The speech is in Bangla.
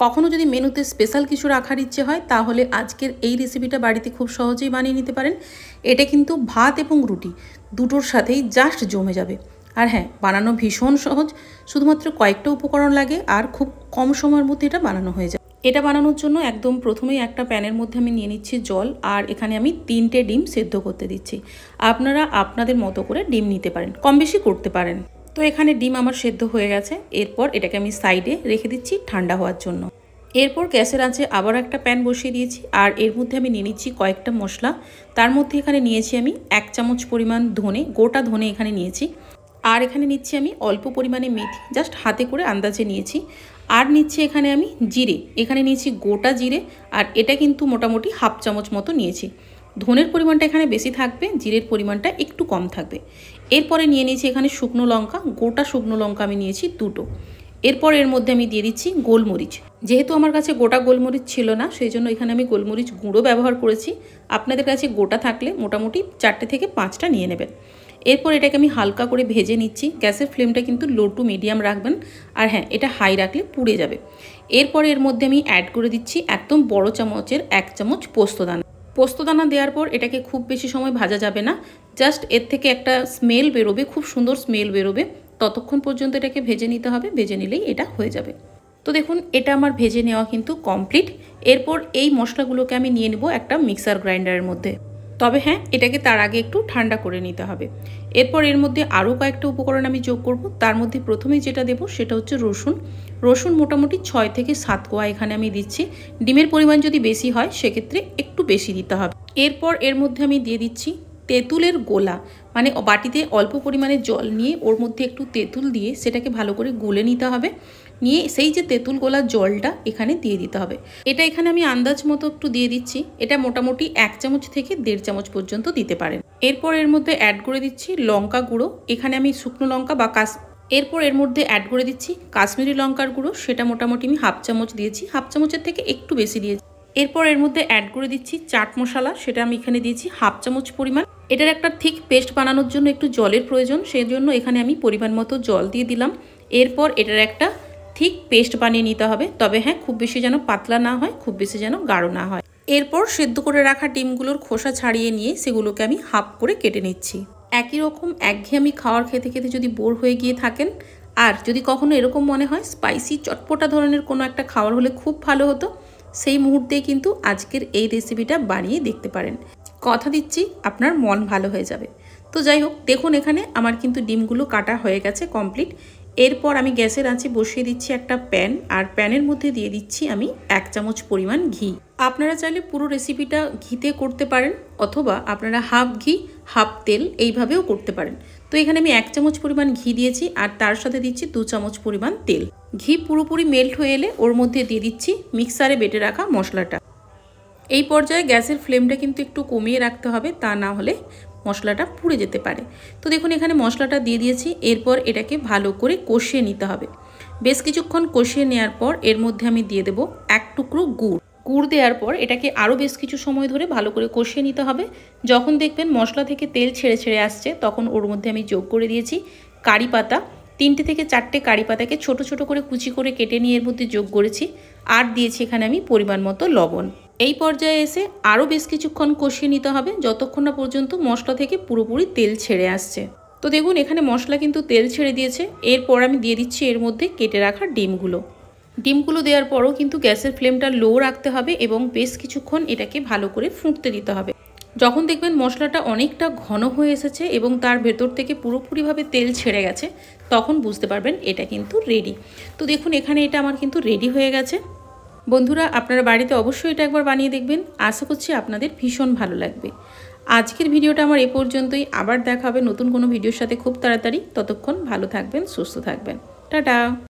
কখনো যদি মেনুতে স্পেশাল কিছু রাখার ইচ্ছে হয় তাহলে আজকের এই রেসিপিটা বাড়িতে খুব সহজেই বানিয়ে নিতে পারেন। এটা কিন্তু ভাত এবং রুটি দুটোর সাথেই জাস্ট জমে যাবে। আর হ্যাঁ, বানানো ভীষণ সহজ, শুধুমাত্র কয়েকটা উপকরণ লাগে আর খুব কম সময়ের মধ্যে এটা বানানো হয়ে যায়। এটা বানানোর জন্য একদম প্রথমেই একটা প্যানের মধ্যে আমি নিয়ে নিচ্ছি জল, আর এখানে আমি 3টে ডিম সেদ্ধ করতে দিচ্ছি। আপনারা আপনাদের মতো করে ডিম নিতে পারেন, কম বেশি করতে পারেন। তো এখানে ডিম আমার সেদ্ধ হয়ে গেছে। এরপর এটাকে আমি সাইডে রেখে দিচ্ছি ঠান্ডা হওয়ার জন্য। এরপর গ্যাসের আঁচে আবার একটা প্যান বসিয়ে দিয়েছি, আর এর মধ্যে আমি নিয়ে নিচ্ছি কয়েকটা মশলা। তার মধ্যে এখানে নিয়েছি আমি 1 চামচ পরিমাণ ধনে, গোটা ধনে এখানে নিয়েছি। আর এখানে নিচ্ছি আমি অল্প পরিমাণে মেথি, জাস্ট হাতে করে আন্দাজে নিয়েছি। আর নিচ্ছি এখানে আমি জিরে, এখানে নিয়েছি গোটা জিরে, আর এটা কিন্তু মোটামুটি 1/2 চামচ মতো নিয়েছি। ধনের পরিমাণটা এখানে বেশি থাকবে, জিরের পরিমাণটা একটু কম থাকবে। এরপরে নিয়ে নিয়েছি এখানে শুকনো লঙ্কা, গোটা শুকনো লঙ্কা আমি নিয়েছি 2টো। এরপর এর মধ্যে আমি দিয়ে দিচ্ছি গোলমরিচ। যেহেতু আমার কাছে গোটা গোলমরিচ ছিল না, সেই জন্য এখানে আমি গোলমরিচ গুঁড়ো ব্যবহার করেছি। আপনাদের কাছে গোটা থাকলে মোটামুটি 4টে থেকে 5টা নিয়ে নেবেন। এরপর এটাকে আমি হালকা করে ভেজে নিচ্ছি। গ্যাসের ফ্লেমটা কিন্তু লো টু মিডিয়াম রাখবেন, আর হ্যাঁ, এটা হাই রাখলে পুড়ে যাবে। এরপর এর মধ্যে আমি অ্যাড করে দিচ্ছি একদম বড় চামচের 1 চামচ পোস্তদানা। পোস্তদানা দেওয়ার পর এটাকে খুব বেশি সময় ভাজা যাবে না, জাস্ট এর থেকে একটা স্মেল বেরোবে, খুব সুন্দর স্মেল বেরোবে। ততক্ষণ পর্যন্ত এটাকে ভেজে নিতে হবে, ভেজে নিলেই এটা হয়ে যাবে। তো দেখুন, এটা আমার ভেজে নেওয়া কিন্তু কমপ্লিট। এরপর এই মশলাগুলোকে আমি নিয়ে নেব একটা মিক্সার গ্রাইন্ডারের মধ্যে। তবে হ্যাঁ, এটাকে তার আগে একটু ঠান্ডা করে নিতে হবে। এরপর এর মধ্যে আরও কয়েকটা উপকরণ আমি যোগ করব। তার মধ্যে প্রথমেই যেটা দেব সেটা হচ্ছে রসুন। রসুন মোটামুটি 6 থেকে 7 কোয়া এখানে আমি দিচ্ছি। ডিমের পরিমাণ যদি বেশি হয় সেক্ষেত্রে একটু বেশি দিতে হবে। এরপর এর মধ্যে আমি দিয়ে দিচ্ছি তেঁতুলের গোলা, মানে বাটিতে অল্প পরিমাণে জল নিয়ে ওর মধ্যে একটু তেঁতুল দিয়ে সেটাকে ভালো করে গুলে নিতে হবে। নিয়ে সেই যে তেঁতুল গোলার জলটা এখানে দিয়ে দিতে হবে। এটা এখানে আমি আন্দাজ মতো একটু দিয়ে দিচ্ছি। এটা মোটামুটি 1 চামচ থেকে 1.5 চামচ পর্যন্ত দিতে পারেন। এরপর এর মধ্যে অ্যাড করে দিচ্ছি লঙ্কা গুঁড়ো। এখানে আমি শুকনো লঙ্কা বা এরপর এর মধ্যে অ্যাড করে দিচ্ছি কাশ্মীরি লঙ্কার গুঁড়ো। সেটা মোটামুটি আমি 1/2 চামচ দিয়েছি, 1/2 চামচের থেকে একটু বেশি দিয়েছি। এরপর এর মধ্যে অ্যাড করে দিচ্ছি চাট মশলা। সেটা আমি এখানে দিয়েছি 1/2 চামচ পরিমাণ। এটার একটা ঠিক পেস্ট বানানোর জন্য একটু জলের প্রয়োজন, সেই জন্য এখানে আমি পরিমাণ মতো জল দিয়ে দিলাম। এরপর এটার একটা ঠিক পেস্ট বানিয়ে নিতে হবে। তবে হ্যাঁ, খুব বেশি যেন পাতলা না হয়, খুব বেশি যেন গাঢ় না হয়। এরপর সেদ্ধ করে রাখা ডিমগুলোর খোসা ছাড়িয়ে নিয়ে সেগুলোকে আমি হাফ করে কেটে নিচ্ছি। একই রকম একঘেয়েমি খাওয়ার খেতে খেতে যদি বোর হয়ে গিয়ে থাকেন, আর যদি কখনো এরকম মনে হয় স্পাইসি চটপটা ধরনের কোনো একটা খাবার হলে খুব ভালো হতো, সেই মুহূর্তেই কিন্তু আজকের এই রেসিপিটা বানিয়ে দেখতে পারেন। কথা দিচ্ছি আপনার মন ভালো হয়ে যাবে। তো যাই হোক, দেখুন এখানে আমার কিন্তু ডিমগুলো কাটা হয়ে গেছে কমপ্লিট। এরপর আমি গ্যাসের আঁচে বসিয়ে দিচ্ছি একটা প্যান, আর প্যানের মধ্যে দিয়ে দিচ্ছি আমি 1 চামচ পরিমাণ ঘি। আপনারা চাইলে পুরো রেসিপিটা ঘিতে করতে পারেন, অথবা আপনারা হাফ ঘি হাফ তেল এইভাবেও করতে পারেন। তো এখানে আমি 1 চামচ পরিমাণ ঘি দিয়েছি, আর তার সাথে দিচ্ছি 2 চামচ পরিমাণ তেল। ঘি পুরোপুরি মেল্ট হয়ে এলে ওর মধ্যে দিয়ে দিচ্ছি মিক্সারে বেটে রাখা মশলাটা। এই পর্যায়ে গ্যাসের ফ্লেমটা কিন্তু একটু কমিয়ে রাখতে হবে, তা না হলে মশলাটা পুড়ে যেতে পারে। তো দেখুন এখানে মশলাটা দিয়ে দিয়েছি। এরপর এটাকে ভালো করে কষিয়ে নিতে হবে। বেশ কিছুক্ষণ কষিয়ে নেওয়ার পর এর মধ্যে আমি দিয়ে দেবো 1 টুকরো গুড়। গুড় দেওয়ার পর এটাকে আরও বেশ কিছু সময় ধরে ভালো করে কষিয়ে নিতে হবে। যখন দেখবেন মশলা থেকে তেল ছেড়ে ছেড়ে আসছে, তখন ওর মধ্যে আমি যোগ করে দিয়েছি কারি পাতা। 3টে থেকে 4টে কারি পাতাকে ছোট ছোট করে কুচি করে কেটে নিয়ে এর মধ্যে যোগ করেছি। আর দিয়েছি এখানে আমি পরিমাণ মতো লবণ। এই পর্যায়ে এসে আরও বেশ কিছুক্ষণ কষিয়ে নিতে হবে, যতক্ষণ না পর্যন্ত মশলা থেকে পুরোপুরি তেল ছেড়ে আসছে। তো দেখুন এখানে মশলা কিন্তু তেল ছেড়ে দিয়েছে। এরপর আমি দিয়ে দিচ্ছি এর মধ্যে কেটে রাখা ডিমগুলো। ডিমগুলো দেওয়ার পরও কিন্তু গ্যাসের ফ্লেমটা লো রাখতে হবে এবং বেশ কিছুক্ষণ এটাকে ভালো করে ফুটতে দিতে হবে। যখন দেখবেন মশলাটা অনেকটা ঘন হয়ে এসেছে এবং তার ভেতর থেকে পুরোপুরিভাবে তেল ছেড়ে গেছে, তখন বুঝতে পারবেন এটা কিন্তু রেডি। তো দেখুন এখানে এটা আমার কিন্তু রেডি হয়ে গেছে। বন্ধুরা, আপনারা বাড়িতে অবশ্যই এটা একবার বানিয়ে দেখবেন। আশা করছি আপনাদের ভীষণ ভালো লাগবে। আজকের ভিডিওটা আমার এ পর্যন্তই। আবার দেখা হবে নতুন কোনো ভিডিওর সাথে খুব তাড়াতাড়ি। ততক্ষণ ভালো থাকবেন, সুস্থ থাকবেন। টাটা।